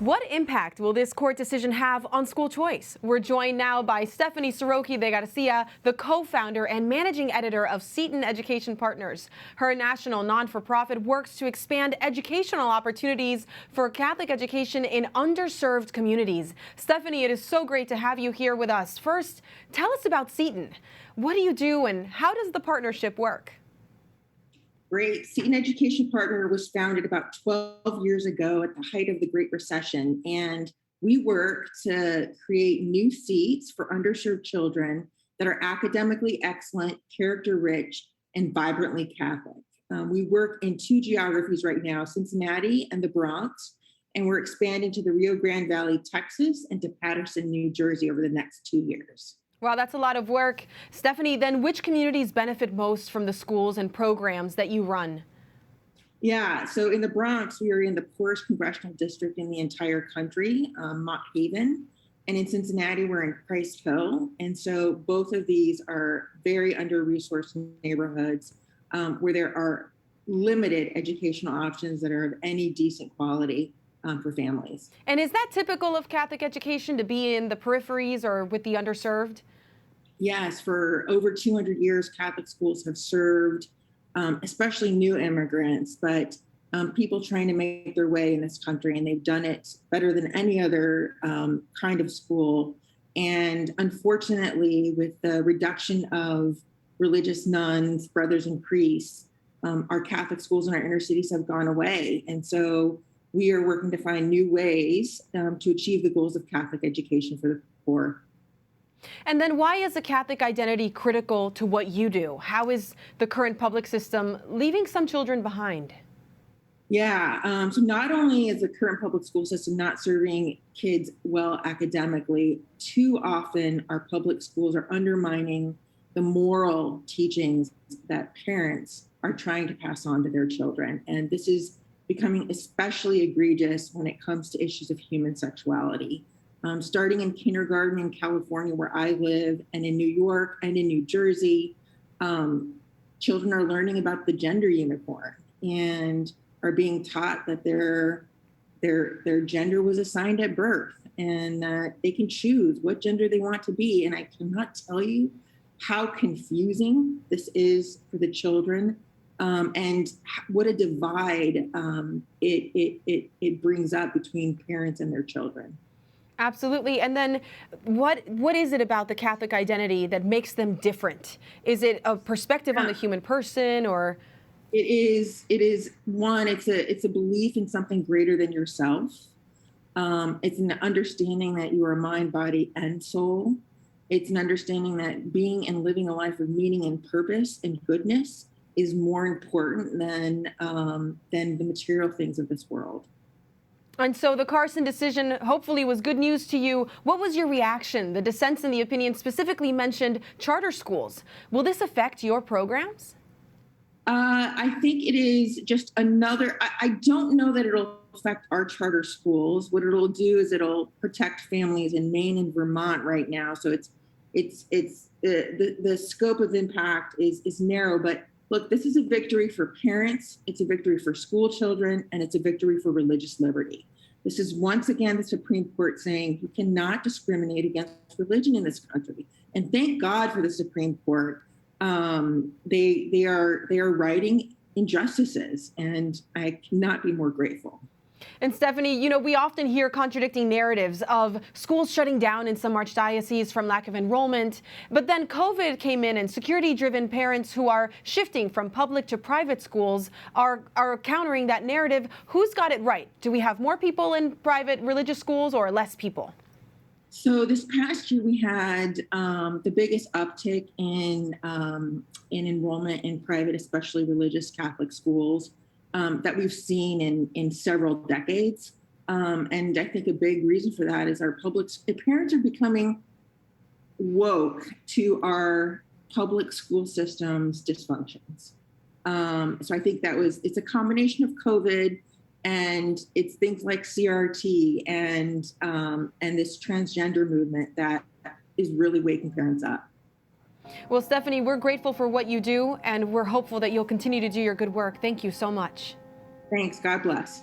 What impact will this court decision have on school choice? We're joined now by Saroki de García, the co-founder and managing editor of Seton Education Partners. Her national non-for-profit works to expand educational opportunities for Catholic education in underserved communities. Stephanie, it is so great to have you here with us. First, tell us about Seton. What do you do and how does the partnership work? Great. Seton Education Partner was founded about 12 years ago at the height of the Great Recession. And we work to create new seats for underserved children that are academically excellent, character rich, and vibrantly Catholic. We work in two geographies right now, Cincinnati and the Bronx, and we're expanding to the Rio Grande Valley, Texas, and to Patterson, New Jersey over the next 2 years. Wow, that's a lot of work. Stephanie, then which communities benefit most from the schools and programs that you run? Yeah, so in the Bronx, we are in the poorest congressional district in the entire country, Mott Haven. And in Cincinnati, we're in Price Hill. And so both of these are very under-resourced neighborhoods where there are limited educational options that are of any decent quality for families. And is that typical of Catholic education to be in the peripheries or with the underserved? Yes, for over 200 years, Catholic schools have served, especially new immigrants, but people trying to make their way in this country, and they've done it better than any other kind of school. And unfortunately, with the reduction of religious nuns, brothers, and priests, our Catholic schools in our inner cities have gone away. And so we are working to find new ways to achieve the goals of Catholic education for the poor. And then why is a Catholic identity critical to what you do? How is the current public system leaving some children behind? Yeah, so not only is the current public school system not serving kids well academically, too often our public schools are undermining the moral teachings that parents are trying to pass on to their children. And this is becoming especially egregious when it comes to issues of human sexuality. Starting in kindergarten in California, where I live, and in New York and in New Jersey, children are learning about the gender unicorn and are being taught that their gender was assigned at birth and that they can choose what gender they want to be. And I cannot tell you how confusing this is for the children and what a divide it brings up between parents and their children. Absolutely. And then what is it about the Catholic identity that makes them different? Is it a perspective on the human person, or? It is one, it's a belief in something greater than yourself. It's an understanding that you are mind, body, and soul. It's an understanding that being and living a life of meaning and purpose and goodness is more important than the material things of this world. And so the Carson decision hopefully was good news to you. What was your reaction? The dissents in the opinion specifically mentioned charter schools. Will this affect your programs? I think it is just another, I don't know that it'll affect our charter schools. What it'll do is it'll protect families in Maine and Vermont right now. So the scope of impact is narrow, but look, this is a victory for parents, it's a victory for school children, and it's a victory for religious liberty. This is once again the Supreme Court saying you cannot discriminate against religion in this country. And thank God for the Supreme Court. They are righting injustices, and I cannot be more grateful. And Stephanie, you know, we often hear contradicting narratives of schools shutting down in some archdioceses from lack of enrollment. But then COVID came in and security-driven parents who are shifting from public to private schools are countering that narrative. Who's got it right? Do we have more people in private religious schools or less people? So this past year, we had the biggest uptick in enrollment in private, especially religious Catholic schools. That we've seen in several decades. And I think a big reason for that is our parents are becoming woke to our public school system's dysfunctions. So I think it's a combination of COVID, and it's things like CRT and this transgender movement that is really waking parents up. Well, Stephanie, we're grateful for what you do, and we're hopeful that you'll continue to do your good work. Thank you so much. Thanks. God bless.